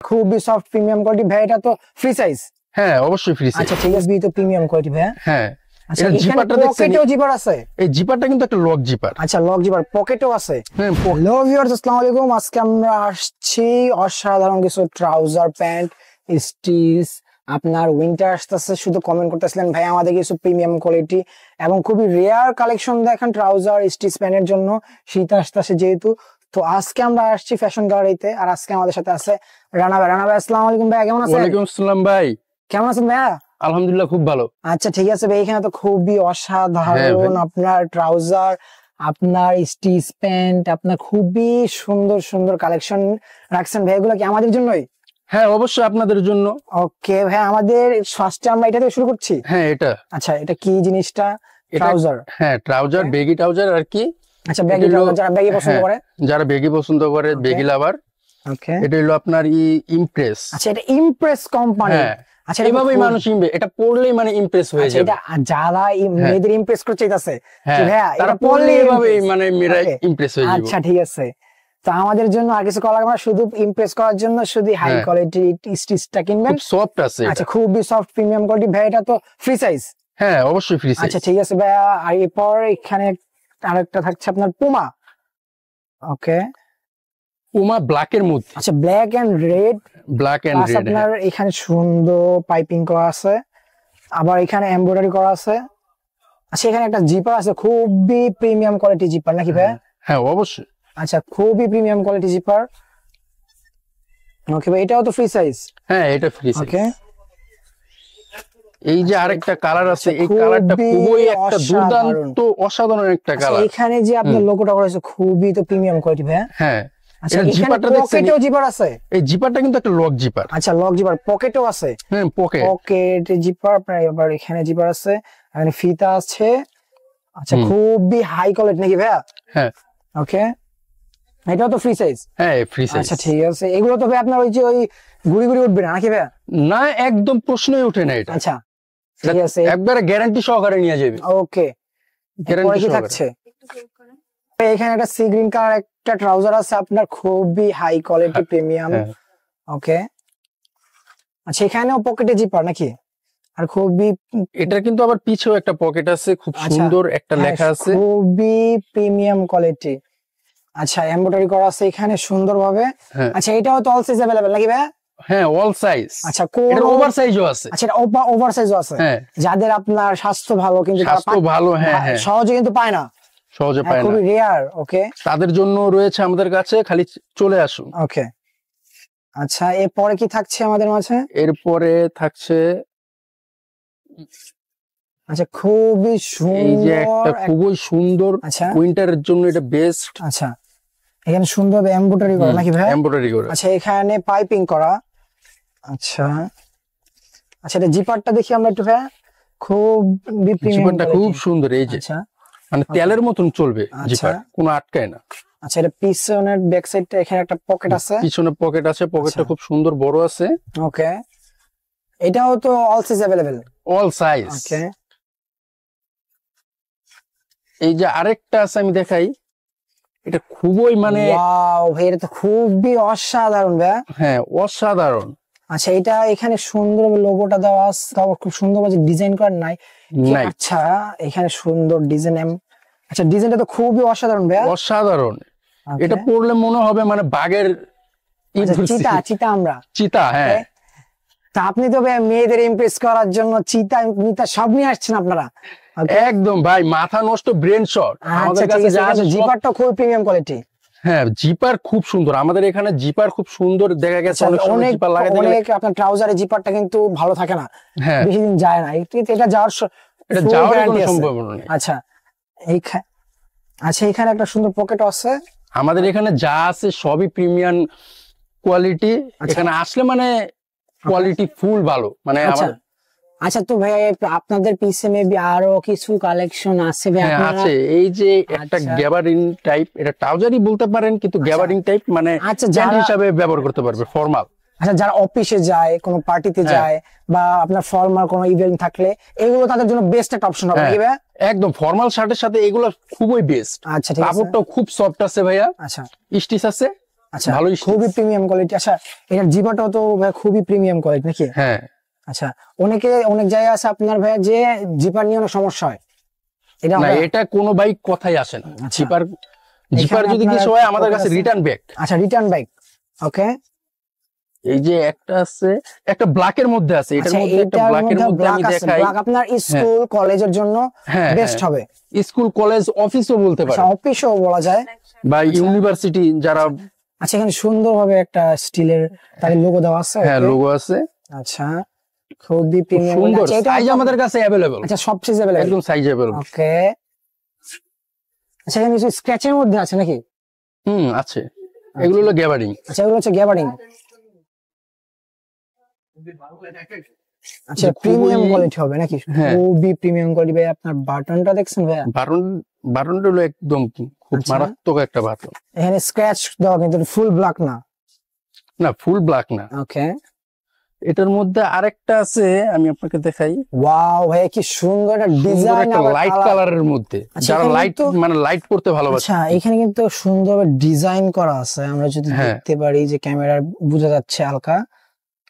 খুবই soft premium quality ভাই, এটা তো ফ্রি সাইজ? হ্যাঁ অবশ্যই ফ্রি সাইজ। আচ্ছা ঠিক আছে, তো প্রিমিয়াম কোয়ালিটি ভাই। হ্যাঁ আচ্ছা জিপারটা দেখছেন, পকেটেও জিপার আছে। এই জিপারটা কিন্তু একটা লক জিপার। আচ্ছা লক জিপার, পকেটেও আছে। হ্যাঁ। হ্যালো ভিউয়ার্স, আসসালামু আলাইকুম। আজকে আমরা আসছি অসাধারণ কিছু ট্রাউজার প্যান্ট স্টিচ। আপনার উইন্টার আসতেছে, শুধু কমেন্ট করতেছিলেন ভাই আমাদের কিছু প্রিমিয়াম কোয়ালিটি এবং খুবই রেয়ার কালেকশন দেখেন ট্রাউজার স্টিচ প্যান্টের জন্য। শীত আসতেছে যেহেতু, তো আজকে আমরা আসছি ফ্যাশন গ্যালারিতে। আর আজকে আমাদের সাথে আছে রানা ভাই। রানা ভাই আসসালামু আলাইকুম ভাই, কেমন আছেন? ওয়ালাইকুম আসসালাম ভাই, কেমন আছেন ভাইয়া? আলহামদুলিল্লাহ খুব ভালো। আচ্ছা ঠিক আছে ভাই, এখানে তো খুবই অসাধারণ আপনার ট্রাউজার, আপনার স্টিচ প্যান্ট, আপনার খুবই সুন্দর সুন্দর কালেকশন রাখছেন ভাই। এগুলো কি আমাদের জন্যই? হ্যাঁ অবশ্যই আপনাদের জন্য। ওকে ভাই, আমাদের ফার্স্টে আমরা এটা দিয়ে শুরু করছি। হ্যাঁ এটা। আচ্ছা এটা কি জিনিসটা? ট্রাউজার। হ্যাঁ ট্রাউজার, বেগি ট্রাউজার আর কি। আচ্ছা ব্যাগি ট্রাউজার, যারা ব্যাগি পছন্দ করে, যারা বেগি পছন্দ করে, বেগি লাভার। ওকে এটা হলো আপনার ইমপ্রেস। আচ্ছা এটা ইমপ্রেস কোম্পানি। আচ্ছা এভাবেই মানুষ এটা পড়লেই মানে ইমপ্রেস হয়ে যাবে। এটা যারা মেয়েদের ইমপ্রেস করতে চাইতাছে হ্যাঁ, তারা পড়লেই এভাবেই মানে মেয়েরা ইমপ্রেস হয়ে যাবে। আচ্ছা ঠিক আছে, তো আমাদের জন্য আর কিছু করা লাগবে না, শুধু ইমপ্রেস করার জন্য শুধু হাই কোয়ালিটি স্টিচটা কিনবেন। খুব সফট আছে। আচ্ছা খুবই সফট প্রিমিয়াম কোয়ালিটি ভাই, এটা তো ফ্রি সাইজ? হ্যাঁ অবশ্যই ফ্রি সাইজ। আচ্ছা ঠিক আছে ভাই, আর এরপর এখানে আরেকটা থাকছে আপনার পুমা। ওকে পুমা ব্ল্যাক এর মধ্যে। আচ্ছা black and red. Black and red. আপনার এখানে সুন্দর পাইপিং করা আছে, আবার এখানে এমব্রয়ডারি করা আছে। আচ্ছা এখানে একটা জিপার আছে, খুবই প্রিমিয়াম কোয়ালিটি জিপার নাকি ভাই? হ্যাঁ অবশ্যই। আচ্ছা খুবই প্রিমিয়াম কোয়ালিটি জিপার। ওকে ভাই, এটাও তো ফ্রি সাইজ? হ্যাঁ এটা ফ্রি সাইজ। ওকে এই যে আরেকটা কালার আছে, এই কালারটা খুবই একটা দুর্দান্ত অসাধারণ একটা কালার। এখানে যে আপনার লোগোটা করেছে খুবই তো প্রিমিয়াম কোয়ালিটি ভাই। হ্যাঁ আচ্ছা জিপারটা দেখছেন, পকেটেও জিপার আছে। এই জিপারটা কিন্তু একটা লক জিপার। আচ্ছা লক জিপার, পকেটেও আছে। হ্যাঁ পকেট জিপার আপনার, আবার এখানে জিপার আছে, এখানে ফিতা আছে। আচ্ছা খুবই হাই কোয়ালিটি নাকি ভাই? হ্যাঁ ওকে, এটাও তো ফ্রি সাইজ? হ্যাঁ ফ্রি সাইজ। আচ্ছা ঠিক আছে, এগুলো তো ভাই আপনার ওই যে ওই গুড়ি গুড়ি উঠবে না নাকি ভাই? না একদম প্রশ্নই ওঠে না এটা। আচ্ছা ঠিক আছে, একবারে গ্যারান্টি সহকারে নিয়ে যাবে। ওকে গ্যারান্টি কি থাকছে? এখানে একটা সি গ্রিন কালার একটা ট্রাউজার আছে আপনার, খুবই হাই কোয়ালিটি প্রিমিয়াম। ওকে আচ্ছা এখানেও পকেটে জিপার নাকি? আর খুবই এটা কিন্তু আবার পিছেও একটা পকেট আছে, খুব সুন্দর একটা লেখা আছে, খুবই প্রিমিয়াম কোয়ালিটি। আচ্ছা এমব্রয়ডারি করা আছে এখানে সুন্দরভাবে। আচ্ছা এটাও তো অল সাইজ अवेलेबल নাকি ভাই? হ্যাঁ অল সাইজ। আচ্ছা এটা ওভার সাইজও আছে। আচ্ছা এটা ওভার সাইজও আছে। যাদের আপনার স্বাস্থ্য ভালো কিন্তু স্বাস্থ্য ভালো, হ্যাঁ হ্যাঁ সহজে কিন্তু পায় না, সহজে পায় না, খুবই রেয়ার। ওকে তাদের জন্য রয়েছে আমাদের কাছে, খালি চলে আসুন। ওকে আচ্ছা এরপরে কি থাকছে আমাদের মাঝে? এরপরে থাকছে আচ্ছা খুবই সুন্দর, এই যে একটা খুবই সুন্দর উইন্টারের জন্য এটা বেস্ট। আচ্ছা এখানে সুন্দর এমব্রয়ডারি করা নাকি ভাই? এমব্রয়ডারি করা। আচ্ছা এখানে পাইপিং করা। আচ্ছা আচ্ছা এটা জিপারটা দেখি আমরা একটু ভাই, খুব জিপারটা খুব সুন্দর। এই যে মানে তেলের মতন চলবে জিপার, কোনো আটকায় না। আচ্ছা এটা পিছনের ব্যাক সাইডটা, এখানে একটা পকেট আছে, পিছনে পকেট আছে, পকেটটা খুব সুন্দর বড় আছে। ওকে এটাও তো all size available? All size. Okay এই যে আরেকটা আছে আমি দেখাই, এটা খুবই মানে ওয়াও ভাই, এটা তো খুবই অসাধারণ ভাই। হ্যাঁ অসাধারণ। আচ্ছা এটা এখানে সুন্দর লোগোটা দেওয়া আছে, তারপর খুব সুন্দর ভাবে ডিজাইন করা নাই। আচ্ছা এখানে সুন্দর ডিজাইন। আচ্ছা ডিজাইনটা তো খুবই অসাধারণ ভাই, অসাধারণ। এটা পড়লে মনে হবে মানে বাঘের চিতা। চিতা আমরা চিতা। হ্যাঁ তা আপনি তো ভাই মেয়েদের ইমপ্রেস করার জন্য চিতা মিতা সব নিয়ে আসছেন আপনারা। একদম ভাই মাথা নষ্ট, ব্রেন শট। আমাদের কাছে জিপারটা খুব প্রিমিয়াম কোয়ালিটি। হ্যাঁ জিপার খুব সুন্দর, আমাদের এখানে জিপার খুব সুন্দর দেখা গেছে। অনেক আপনার ট্রাউজারে জিপারটা কিন্তু ভালো থাকে না, বেশি দিন যায় না, এটা যাওয়ার কোনো সম্ভাবনা নেই। আচ্ছা আচ্ছা এখানে একটা সুন্দর পকেট আছে। আমাদের এখানে যা আছে সবই প্রিমিয়াম কোয়ালিটি। এখানে আসলে মানে কোয়ালিটি ফুল ভালো মানে। আচ্ছা তো ভাই আপনাদের পিছে মেবি আরো কিছু কালেকশন আছে ভাই? আছে এই যে একটা গ্যাবারিং টাইপ, এটা ট্রাউজারই বলতে পারেন কিন্তু গ্যাবারিং টাইপ মানে প্যান্ট হিসাবে ব্যবহার করতে পারবে, ফর্মাল। আচ্ছা যারা অফিসে যায়, কোনো পার্টিতে যায়, বা আপনার ফর্মাল কোনো ইভেন্ট থাকলে এগুলো তাদের জন্য বেস্ট একটা অপশন হবে নাকি ভাই? একদম ফর্মাল শার্টের সাথে এগুলো খুবই বেস্ট। আচ্ছা ঠিক আছে, কাপড়টাও খুব সফট আছে ভাইয়া। আচ্ছা স্টিচ আছে। আচ্ছা খুবই প্রিমিয়াম কোয়ালিটি। আচ্ছা এটার জিপাটাও তো ভাই খুবই প্রিমিয়াম কোয়ালিটি নাকি? হ্যাঁ। আচ্ছা অনেক জায়গায় আছে আপনার ভাই যে জিপার নিয়ে অনেক সমস্যা হয়, এটা না, এটা কোনো বাইক কথাই আসে না। জিপার যদি কিছু হয় আমাদের কাছে রিটার্ন ব্যাক। আচ্ছা রিটার্ন ব্যাক। ওকে এই যে একটা আছে, একটা ব্ল্যাকের মধ্যে আছে, এটার মধ্যে একটা ব্ল্যাকের মধ্যে আমি দেখাই। ব্ল্যাক আপনার স্কুল কলেজের জন্য বেস্ট হবে। স্কুল কলেজ অফিসও বলতে পারে, অফিসও বলা যায়, বা ইউনিভার্সিটি যারা। আচ্ছা এখানে সুন্দরভাবে একটা স্টিলের তাদের লোগো দেওয়া আছে। হ্যাঁ লোগো আছে। আচ্ছা খুবই প্রিমিয়াম, সুন্দর সাইজ আমাদের কাছে अवेलेबल। আচ্ছা সব সাইজ अवेलेबल, একদম সাইজ अवेलेबल। ওকে আচ্ছা এখানে কিছু স্ক্র্যাচের মধ্যে আছে নাকি? আছে, এগুলো হলো গ্যাবার্ডিং। আচ্ছা এগুলো হচ্ছে গ্যাবার্ডিং। আচ্ছা প্রিমিয়াম কোয়ালিটি হবে নাকি? খুবই প্রিমিয়াম কোয়ালিটি। ভাই আপনার বাটনটা দেখছেন ভাই? বাটনটা হলো একদম খুব মারাত্মক একটা বাটন। এখানে স্ক্র্যাচ দেওয়া কিন্তু ফুল ব্ল্যাক না। না ফুল ব্ল্যাক না। ওকে এটার মধ্যে আরেকটা আছে, আমি আপনাকে দেখাই। ওয়াও ভাই কি সুন্দর একটা ডিজাইন, একটা লাইট কালারের মধ্যে, যারা লাইট মানে লাইট পড়তে ভালোবাসে। আচ্ছা এখানে কিন্তু সুন্দর ডিজাইন করা আছে, আমরা যদি দেখতে পারি যে ক্যামেরার বোঝা যাচ্ছে হালকা,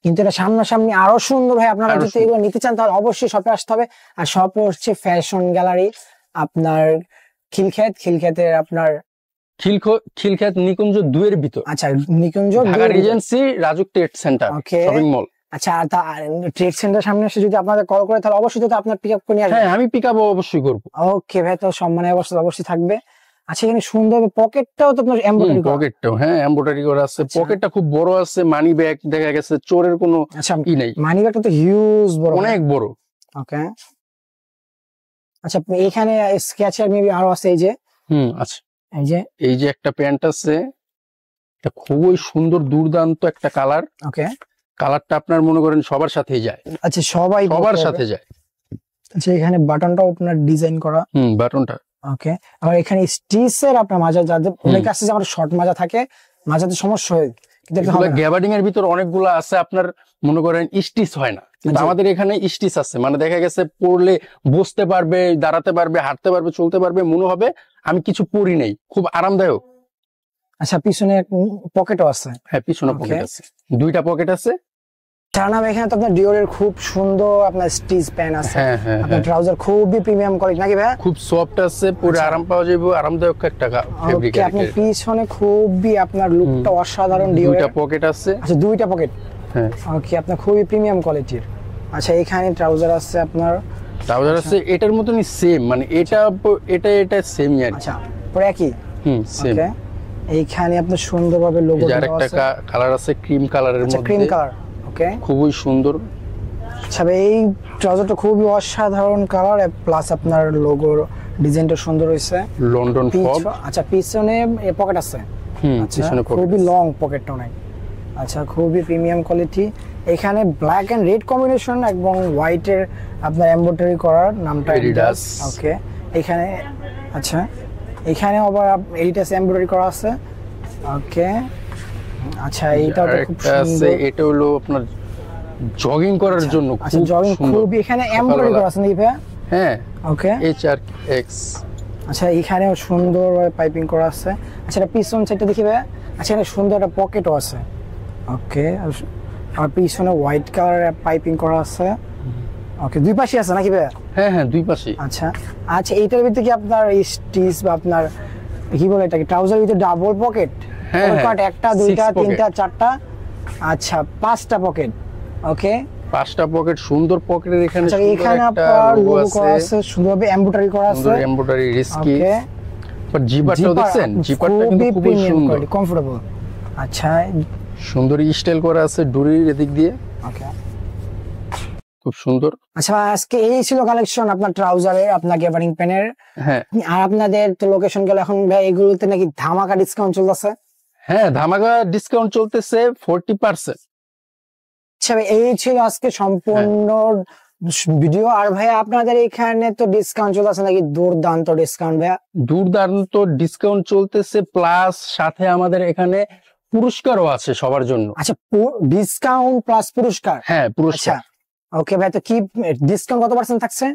কিন্তু এটা সামনাসামনি আরো সুন্দর। ভাই আপনারা যদি এগুলো নিতে চান তাহলে অবশ্যই শপে আসতে হবে। আর শপ হচ্ছে ফ্যাশন গ্যালারি, আপনার খিলক্ষেতের আপনার খিলক্ষেত নিকুঞ্জ 2 এর ভিতর। আচ্ছা Nikunja Dhaka regency Rajuk trade centre shopping mall. আচ্ছা ট্রেড সেন্টার সামনে এসে যদি আপনাদের কল করে তাহলে অবশ্যই তো আপনার পিক আপ করে নিয়ে আসবেন। হ্যাঁ আমি পিক আপ অবশ্যই করব। ওকে ভাই, তো সম্মানের অবশ্যই থাকবে। আচ্ছা এখানে সুন্দর পকেটটাও তো আপনার এমব্রয়ডারি করা। পকেটটাও হ্যাঁ এমব্রয়ডারি করা আছে। পকেটটা খুব বড় আছে, মানি ব্যাগ দেখা গেছে চোরের কোনো ই নাই। মানি ব্যাগটা তো হিউজ বড়, অনেক বড়। ওকে আচ্ছা এখানে স্কেচার মেবি আরো আছে। এই যে আচ্ছা এই যে একটা প্যান্ট আছে, এটা খুবই সুন্দর দুর্দান্ত একটা কালার। ওকে কালারটা আপনার মনে করেন সবার সাথেই যায়। আচ্ছা সবার সাথে যায়। আচ্ছা এখানে বাটনটাও আপনার ডিজাইন করা। বাটনটা ওকে আবার এখানে স্টিচের আপনার মাজা, যাদের অনেক আছে যে আমার শর্ট মাজা থাকে, মাজাতে সমস্যা হয়, কিন্তু গ্যাবার্ডিং এর ভিতর অনেকগুলো আছে আপনার মনে করেন স্টিচ হয় না, কিন্তু আমাদের এখানে স্টিচ আছে। মানে দেখা গেছে পরলে বসতে পারবে, দাঁড়াতে পারবে, হাঁটতে পারবে, চলতে পারবে, মনে হবে আমি কিছু পরি নেই, খুব আরামদায়ক। আচ্ছা পিছনে পকেটও আছে? হ্যাঁ পিছনে পকেট আছে, 2টা পকেট আছে। এখানে তো আপনার ডিওরের খুব সুন্দর আপনার স্টিচ প্যান্ট আছে। হ্যাঁ আপনার ট্রাউজার খুবই প্রিমিয়াম কোয়ালিটি নাকি ভাই? খুব সফট আছে, পরে আরাম পাওয়া যাবে, আরামদায়ক একটা ফেব্রিক। ওকে আপনার পিছনে খুবই আপনার লুকটা অসাধারণ। ডিওরের 2টা পকেট আছে। আচ্ছা 2টা পকেট। হ্যাঁ ওকে আপনার খুবই প্রিমিয়াম কোয়ালিটির। আচ্ছা এখানে ট্রাউজার আছে আপনার। ট্রাউজার আছে এটার মতনই সেম, মানে এটা সেমই আর কি। আচ্ছা পুরো একই। সেম। এইখানে আপনার সুন্দরভাবে লোগো দেওয়া আছে। আরেকটা কালার আছে ক্রিম কালারের মধ্যে। Cream colour. ওকে খুবই সুন্দর। আচ্ছা এই ট্রাউজারটা খুবই অসাধারণ কালার, প্লাস আপনার লোগোর ডিজাইনটা সুন্দর হয়েছে। London fog. আচ্ছা পিছনে পকেট আছে। পিছনে পকেট, খুবই লং পকেটটা অনেক। আচ্ছা খুবই প্রিমিয়াম কোয়ালিটি। এখানে ব্ল্যাক এন্ড রেড কম্বিনেশন এবং হোয়াইটের আপনার এমব্রয়ডারি করার, নামটা এডিডাস। ওকে এখানে আচ্ছা এখানে আবার এডিডাস এমব্রয়ডারি করা আছে। ওকে আচ্ছা এইটাও খুব সুন্দর। এটা হলো আপনার জগিং করার জন্য। আচ্ছা জগিং খুব এখানে এমব্রয়ডারি করা আছে নাকি ভাই? হ্যাঁ ওকে HRX। আচ্ছা এখানেও সুন্দরভাবে পাইপিং করা আছে। আচ্ছা এটা পিছন সাইডটা দেখি ভাই। আচ্ছা এখানে সুন্দর একটা পকেটও আছে। ওকে আর পিছনে হোয়াইট কালারের পাইপিং করা আছে। ওকে 2 পাশে আছে নাকি ভাই? হ্যাঁ 2 পাশে। আচ্ছা আচ্ছা এইটার ভিতরে কি আপনার স্টিচ বা আপনার কি বলে এটাকে ট্রাউজার ভিতরে ডাবল পকেট? হ্যাঁ 1টা 2টা 3টা 4টা আচ্ছা 5টা পকেট। ওকে 5টা পকেট, সুন্দর পকেটের এখানে সুন্দর এখানে আপনার লোগো করা আছে, সুন্দরভাবে এমব্রয়ডারি করা আছে। সুন্দর এমব্রয়ডারি রিস্কি। ওকে বাট জিপারটাও দেখছেন, জিপারটা কিন্তু খুব সুন্দর, কমফোর্টেবল। আচ্ছা সুন্দর স্টাইল করা আছে ডুরির এদিক দিয়ে। ওকে খুব সুন্দর। আচ্ছা আজকে এই ছিল কালেকশন আপনার ট্রাউজারের, আপনার গ্যাবারিং প্যানের। হ্যাঁ আর আপনাদের তো লোকেশন গেল এখন ভাই, এগুলোতে নাকি ধামাকা ডিসকাউন্ট চলতেছে? হ্যাঁ ধামাকা ডিসকাউন্ট চলতেছে 40%। আচ্ছা এই ছিল আজকে সম্পূর্ণ ভিডিও। আর ভাই আপনাদের এখানে তো ডিসকাউন্ট চলতেছে নাকি? দুর্দান্ত ডিসকাউন্ট ভাইয়া? দুর্দান্ত ডিসকাউন্ট চলতেছে, প্লাস সাথে আমাদের এখানে পুরস্কারও আছে সবার জন্য। আচ্ছা ডিসকাউন্ট প্লাস পুরস্কার? হ্যাঁ পুরস্কার। ওকে ভাই তো কি ডিসকাউন্ট কত পার্সেন্ট থাকছে?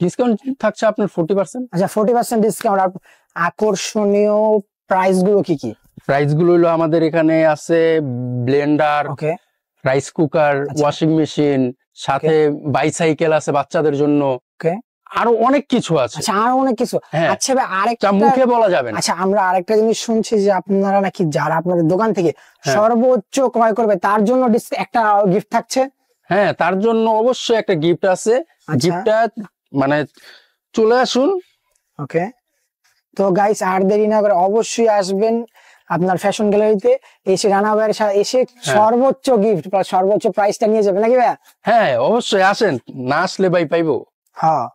ডিসকাউন্ট থাকছে আপনার 40%। আচ্ছা 40% ডিসকাউন্ট। আর আকর্ষণীয় প্রাইস গুলো কি কি? প্রাইস গুলো হলো আমাদের এখানে আছে ব্লেন্ডার, ওকে রাইস কুকার, আচ্ছা। ওয়াশিং মেশিন, সাথে বাইসাইকেল আছে বাচ্চাদের জন্য, ওকে আরো অনেক কিছু আছে। আচ্ছা আরো অনেক কিছু। হ্যাঁ। আচ্ছা ভাই যা আরেকটা মুখে বলা যাবে না। আচ্ছা আমরা আরেকটা জিনিস শুনছি যে আপনারা নাকি যারা আপনাদের দোকান থেকে হ্যাঁ। সর্বোচ্চ ক্রয় করবে তার জন্য একটা গিফট থাকছে। হ্যাঁ, তার জন্য অবশ্যই একটা গিফট আছে। আচ্ছা। গিফটটা মানে চলে আসুন। ওকে তো গাইস আর দেরি না করে অবশ্যই আসবেন আপনার ফ্যাশন গ্যালারিতে, এসে রানা ভাইয়ের সাথে এসে সর্বোচ্চ গিফট সর্বোচ্চ প্রাইসটা নিয়ে যাবেন নাকি ভাইয়া? হ্যাঁ অবশ্যই আসেন, না আসলে ভাই পাইবো। হ্যাঁ